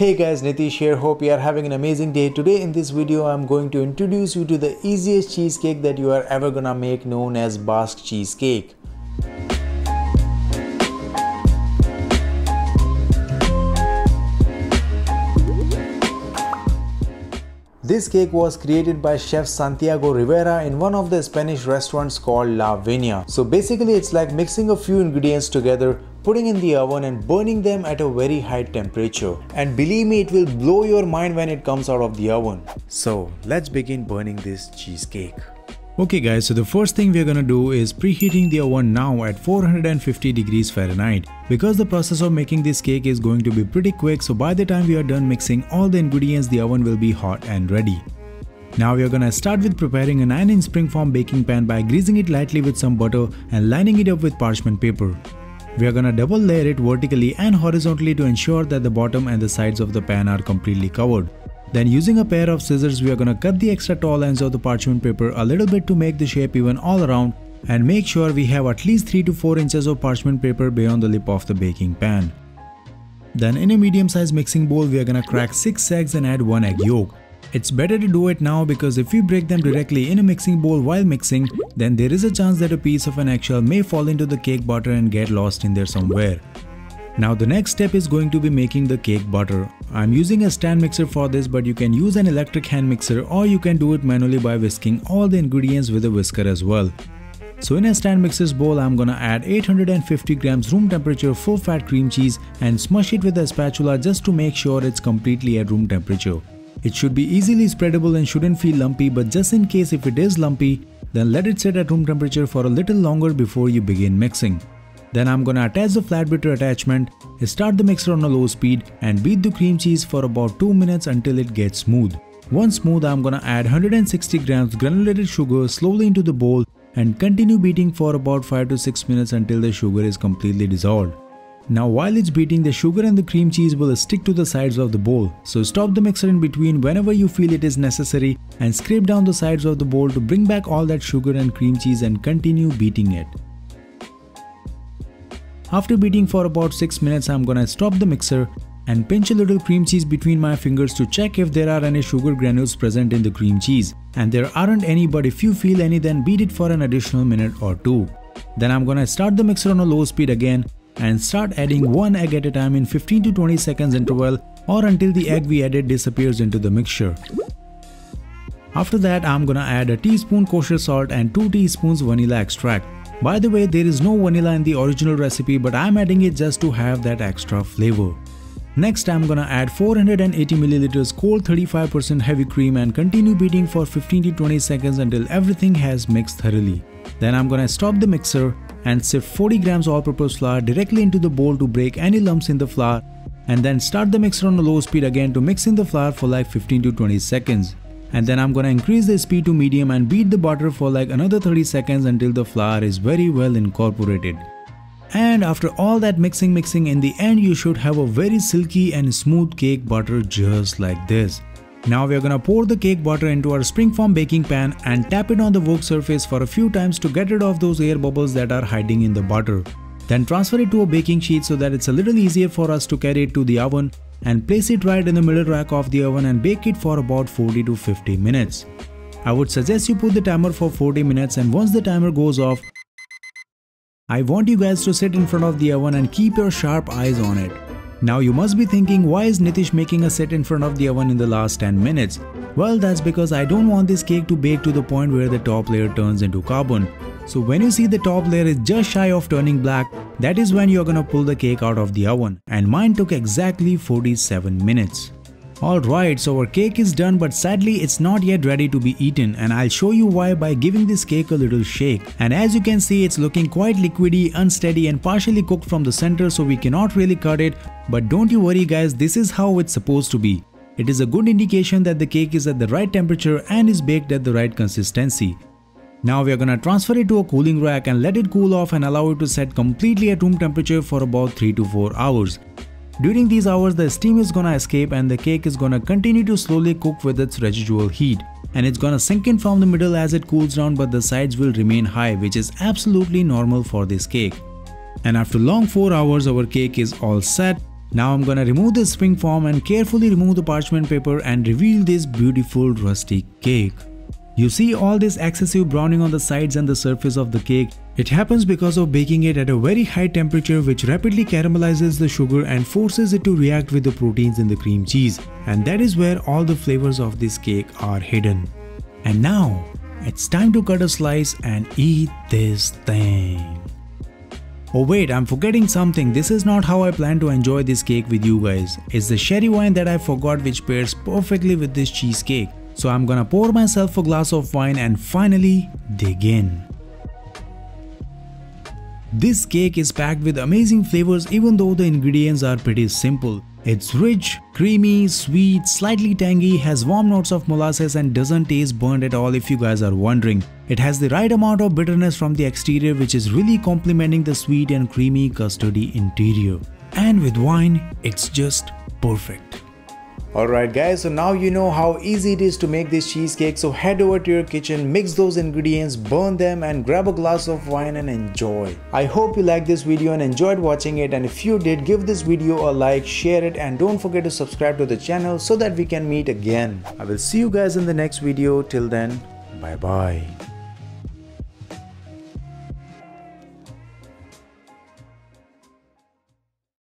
Hey guys, Nitish here. Hope you are having an amazing day. Today in this video I'm going to introduce you to the easiest cheesecake that you are ever gonna make, known as Basque cheesecake. This cake was created by Chef Santiago Rivera in one of the Spanish restaurants called La Viña. So basically it's like mixing a few ingredients together, putting in the oven and burning them at a very high temperature. And believe me, it will blow your mind when it comes out of the oven. So let's begin burning this cheesecake. Okay guys, so the first thing we're gonna do is preheating the oven now at 450 degrees Fahrenheit. Because the process of making this cake is going to be pretty quick, so by the time we are done mixing all the ingredients, the oven will be hot and ready. Now we are gonna start with preparing a 9-inch Springform baking pan by greasing it lightly with some butter and lining it up with parchment paper. We are gonna double layer it vertically and horizontally to ensure that the bottom and the sides of the pan are completely covered. Then using a pair of scissors, we are gonna cut the extra tall ends of the parchment paper a little bit to make the shape even all around, and make sure we have at least 3 to 4 inches of parchment paper beyond the lip of the baking pan. Then in a medium-sized mixing bowl, we are gonna crack 6 eggs and add 1 egg yolk. It's better to do it now because if we break them directly in a mixing bowl while mixing, then there is a chance that a piece of an eggshell may fall into the cake batter and get lost in there somewhere. Now the next step is going to be making the cake batter. I'm using a stand mixer for this, but you can use an electric hand mixer, or you can do it manually by whisking all the ingredients with a whisker as well. So in a stand mixer's bowl, I'm gonna add 850 grams room temperature full fat cream cheese and smush it with a spatula just to make sure it's completely at room temperature. It should be easily spreadable and shouldn't feel lumpy, but just in case if it is lumpy, then let it sit at room temperature for a little longer before you begin mixing. Then I'm gonna attach the flat beater attachment, start the mixer on a low speed and beat the cream cheese for about 2 minutes until it gets smooth. Once smooth, I'm gonna add 160 grams granulated sugar slowly into the bowl and continue beating for about 5 to 6 minutes until the sugar is completely dissolved. Now while it's beating, the sugar and the cream cheese will stick to the sides of the bowl, so stop the mixer in between whenever you feel it is necessary and scrape down the sides of the bowl to bring back all that sugar and cream cheese and continue beating it. After beating for about 6 minutes, I'm gonna stop the mixer and pinch a little cream cheese between my fingers to check if there are any sugar granules present in the cream cheese. And there aren't any, but if you feel any, then beat it for an additional minute or 2. Then I'm gonna start the mixer on a low speed again and start adding 1 egg at a time in 15 to 20 seconds interval, or until the egg we added disappears into the mixture. After that, I'm gonna add a teaspoon kosher salt and 2 teaspoons vanilla extract. By the way, there is no vanilla in the original recipe, but I'm adding it just to have that extra flavor. Next, I'm gonna add 480 milliliters cold 35% heavy cream and continue beating for 15 to 20 seconds until everything has mixed thoroughly. Then I'm gonna stop the mixer and sift 40 grams all-purpose flour directly into the bowl to break any lumps in the flour, and then start the mixer on a low speed again to mix in the flour for like 15 to 20 seconds. And then I'm gonna increase the speed to medium and beat the batter for like another 30 seconds until the flour is very well incorporated. And after all that mixing, in the end you should have a very silky and smooth cake batter just like this. Now we are gonna pour the cake batter into our Springform baking pan and tap it on the work surface for a few times to get rid of those air bubbles that are hiding in the batter. Then transfer it to a baking sheet so that it's a little easier for us to carry it to the oven, and place it right in the middle rack of the oven and bake it for about 40 to 50 minutes. I would suggest you put the timer for 40 minutes, and once the timer goes off, I want you guys to sit in front of the oven and keep your sharp eyes on it. Now you must be thinking, why is Nitish making us sit in front of the oven in the last 10 minutes? Well, that's because I don't want this cake to bake to the point where the top layer turns into carbon. So when you see the top layer is just shy of turning black, that is when you're gonna pull the cake out of the oven. And mine took exactly 47 minutes. Alright, so our cake is done, but sadly it's not yet ready to be eaten, and I'll show you why by giving this cake a little shake. And as you can see, it's looking quite liquidy, unsteady and partially cooked from the center, so we cannot really cut it. But don't you worry guys, this is how it's supposed to be. It is a good indication that the cake is at the right temperature and is baked at the right consistency. Now we are gonna transfer it to a cooling rack and let it cool off and allow it to set completely at room temperature for about 3 to 4 hours. During these hours, the steam is gonna escape and the cake is gonna continue to slowly cook with its residual heat. And it's gonna sink in from the middle as it cools down, but the sides will remain high, which is absolutely normal for this cake. And after long 4 hours, our cake is all set. Now I'm gonna remove the springform and carefully remove the parchment paper and reveal this beautiful rustic cake. You see all this excessive browning on the sides and the surface of the cake. It happens because of baking it at a very high temperature, which rapidly caramelizes the sugar and forces it to react with the proteins in the cream cheese. And that is where all the flavors of this cake are hidden. And now it's time to cut a slice and eat this thing. Oh wait, I'm forgetting something. This is not how I plan to enjoy this cake with you guys. It's the sherry wine that I forgot, which pairs perfectly with this cheesecake. So I'm gonna pour myself a glass of wine and finally dig in. This cake is packed with amazing flavors even though the ingredients are pretty simple. It's rich, creamy, sweet, slightly tangy, has warm notes of molasses and doesn't taste burnt at all if you guys are wondering. It has the right amount of bitterness from the exterior, which is really complementing the sweet and creamy custardy interior. And with wine, it's just perfect. Alright guys, so now you know how easy it is to make this cheesecake, so head over to your kitchen, mix those ingredients, burn them and grab a glass of wine and enjoy. I hope you liked this video and enjoyed watching it, and if you did, give this video a like, share it and don't forget to subscribe to the channel so that we can meet again. I will see you guys in the next video. Till then, bye bye.